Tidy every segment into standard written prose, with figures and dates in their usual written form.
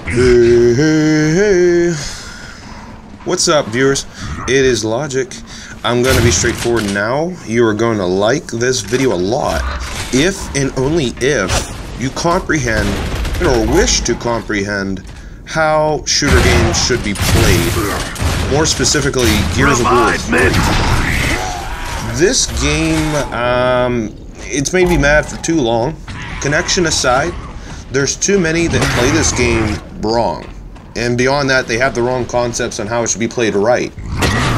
Hey, hey, hey. What's up, viewers? It is Logic. I'm going to be straightforward now. You are going to like this video a lot if and only if you comprehend or wish to comprehend how shooter games should be played. More specifically, Gears of War 3. This game, it's made me mad for too long. Connection aside, there's too many that play this game wrong. And beyond that, they have the wrong concepts on how it should be played right.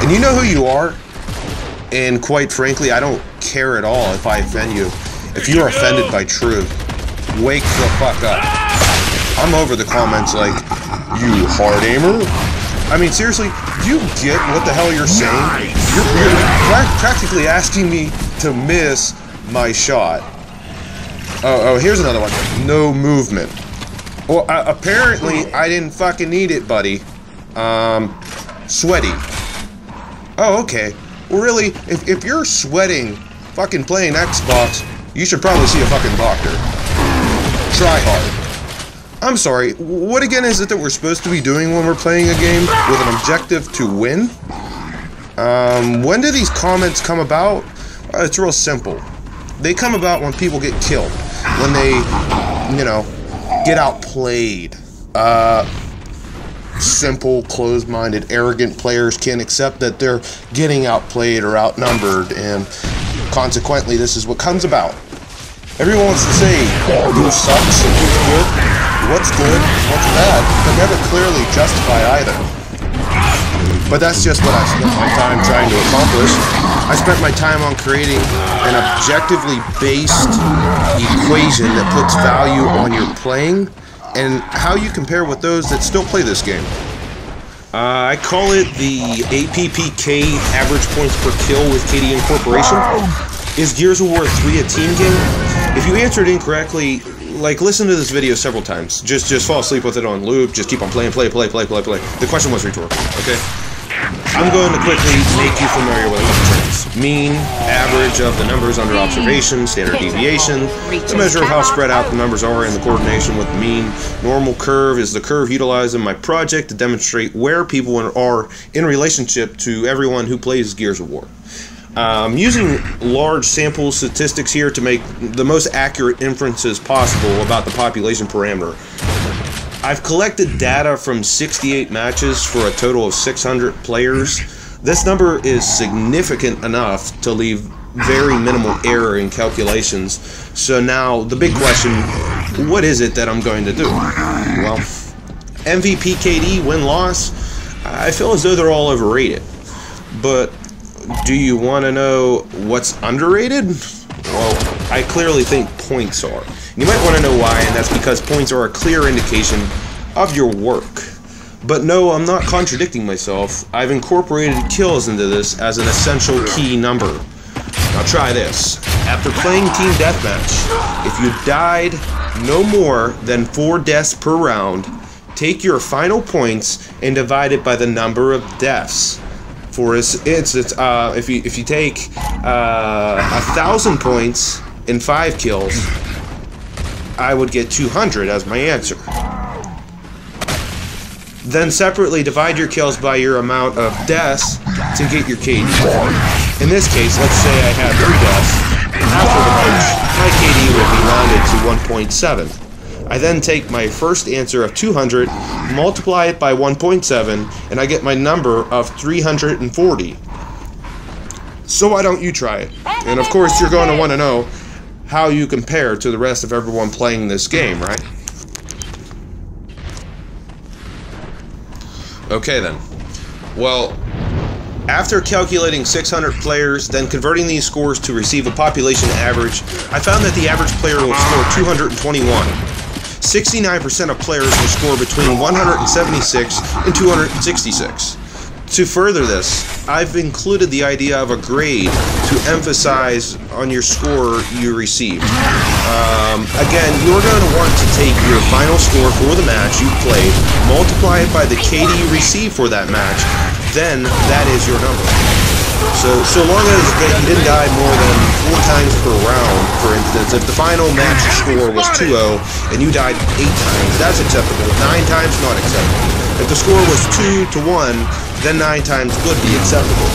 And you know who you are. And quite frankly, I don't care at all if I offend you. If you're offended by truth, wake the fuck up. I'm over the comments like, you hard aimer? I mean, seriously, do you get what the hell you're saying? You're practically asking me to miss my shot. Oh, here's another one. No movement. Well, apparently, I didn't fucking need it, buddy. Sweaty. Oh, okay. Well, really, if you're sweating fucking playing Xbox, you should probably see a fucking doctor. Try hard. I'm sorry, what again is it that we're supposed to be doing when we're playing a game with an objective to win? When do these comments come about? It's real simple. They come about when people get killed. When they, you know, get outplayed. Simple, closed-minded, arrogant players can't accept that they're getting outplayed or outnumbered, and consequently, this is what comes about. Everyone wants to say who sucks and who's good, what's good, what's bad, but never clearly justify either. But that's just what I spent my time trying to accomplish. I spent my time on creating an objectively based equation that puts value on your playing and how you compare with those that still play this game. I call it the APPK, average points per kill with KD Incorporation. Is Gears of War 3 a team game? If you answered incorrectly, like, listen to this video several times. Just fall asleep with it on loop, just keep on playing, play. The question was rhetorical, okay? I'm going to quickly make you familiar with a couple terms. Mean, average of the numbers under observation, standard deviation, the measure of how spread out the numbers are in the coordination with the mean. Normal curve is the curve utilized in my project to demonstrate where people are in relationship to everyone who plays Gears of War. I'm using large sample statistics here to make the most accurate inferences possible about the population parameter. I've collected data from 68 matches for a total of 600 players. This number is significant enough to leave very minimal error in calculations. So now, the big question, what is it that I'm going to do? Well, MVP, KD, win-loss, I feel as though they're all overrated. But do you want to know what's underrated? Well, I clearly think points are. You might want to know why, and that's because points are a clear indication of your work. But no, I'm not contradicting myself. I've incorporated kills into this as an essential key number. Now try this. After playing Team Deathmatch, if you died no more than 4 deaths per round, take your final points and divide it by the number of deaths. For instance, if you take 1,000 points and 5 kills, I would get 200 as my answer. Then separately divide your kills by your amount of deaths to get your KD. In this case, let's say I had 3 deaths. After the match, my KD would be rounded to 1.7. I then take my first answer of 200, multiply it by 1.7, and I get my number of 340. So why don't you try it? And of course, you're going to want to know how you compare to the rest of everyone playing this game, right? Okay then. Well, after calculating 600 players, then converting these scores to receive a population average, I found that the average player will score 221. 69% of players will score between 176 and 266. To further this, I've included the idea of a grade to emphasize on your score you received. Again, you're going to want to take your final score for the match you played, multiply it by the KD you received for that match, then that is your number. So long as you didn't die more than 4 times per round, for instance, if the final match score was 2-0 and you died 8 times, that's acceptable. 9 times, not acceptable. If the score was 2-1, then 9 times would be acceptable.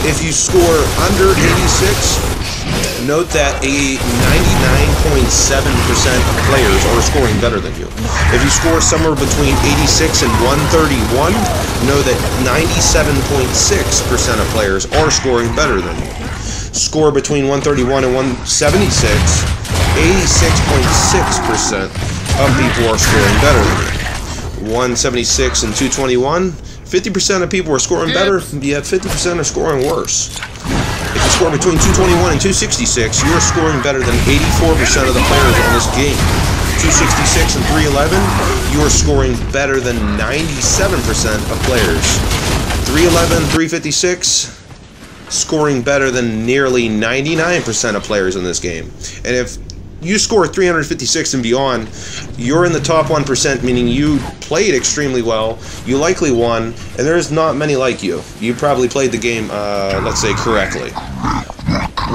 If you score under 86, note that a 99.7% of players are scoring better than you. If you score somewhere between 86 and 131, know that 97.6% of players are scoring better than you. Score between 131 and 176, 86.6% of people are scoring better than you. 176 and 221, 50% of people are scoring better, yet 50% are scoring worse. If you score between 221 and 266, you are scoring better than 84% of the players on this game. 266 and 311, you are scoring better than 97% of players. 311, 356, scoring better than nearly 99% of players in this game. And if you score 356 and beyond, you're in the top 1%, meaning you played extremely well, you likely won, and there's not many like you. You probably played the game, let's say, correctly.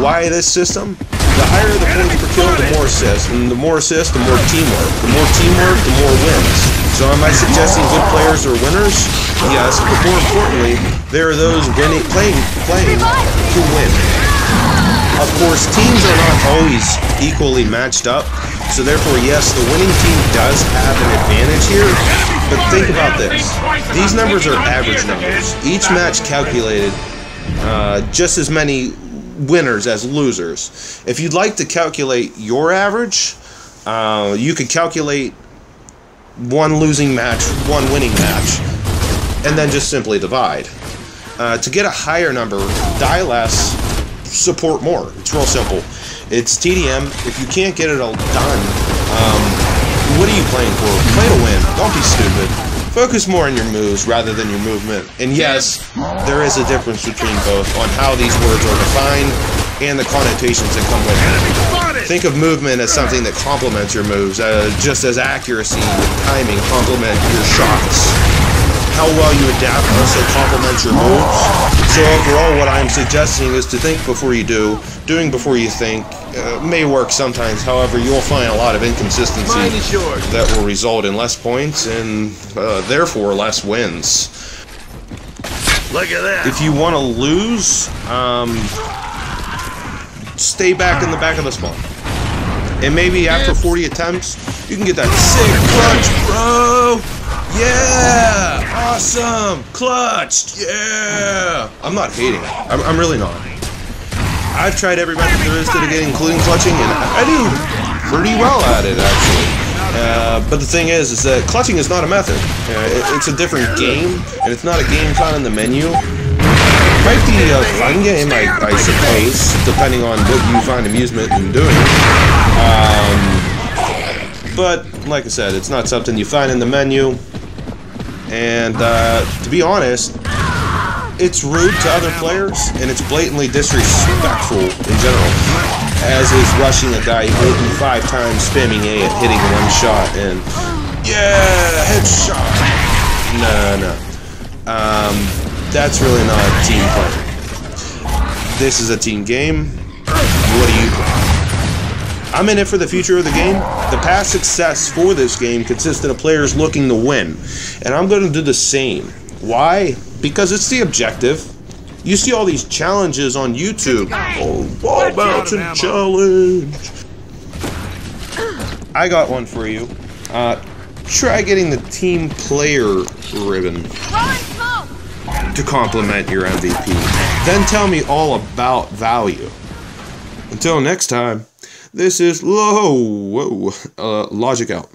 Why this system? The higher the points per kill, the more assists, and the more assists, the more teamwork. The more teamwork, the more wins. So am I suggesting good players are winners? Yes, but more importantly, there are those playing who win. Of course, teams are not always equally matched up, so therefore, yes, the winning team does have an advantage here, but think about this. These numbers are average numbers. Each match calculated just as many winners as losers. If you'd like to calculate your average, you could calculate one losing match, one winning match, and then just simply divide. To get a higher number, die less, support more. It's real simple. It's TDM. If you can't get it all done, what are you playing for? Play to win. Don't be stupid. Focus more on your moves rather than your movement. And yes, there is a difference between both on how these words are defined and the connotations that come with it. Think of movement as something that complements your moves, just as accuracy and timing complement your shots. How well you adapt also complements your moves. So overall, what I'm suggesting is to think before you do. Doing before you think may work sometimes. However, you'll find a lot of inconsistency that will result in less points and therefore less wins. Look at that. If you want to lose, stay back in the back of the spawn. And maybe after 40 attempts, you can get that sick clutch, bro! Yeah! Awesome! Clutched! Yeah! I'm not hating. I'm really not. I've tried every method there is to the game, including clutching, and I do pretty well at it, actually. But the thing is that clutching is not a method. It's a different game, and it's not a game found in the menu. It might be a fun game, I suppose, depending on what you find amusement in doing. But, like I said, it's not something you find in the menu. And, to be honest, it's rude to other players, and it's blatantly disrespectful in general. As is rushing a guy hitting 5 times, spamming A and hitting 1 shot, and yeah, headshot. No. That's really not team play. This is a team game. What do you play? I'm in it for the future of the game. The past success for this game consisted of players looking to win, and I'm going to do the same. Why? Because it's the objective. You see all these challenges on YouTube. Oh, ball bouncing challenge. I got one for you. Try getting the team player ribbon to complement your MVP. Then tell me all about value. Until next time, this is Logic out.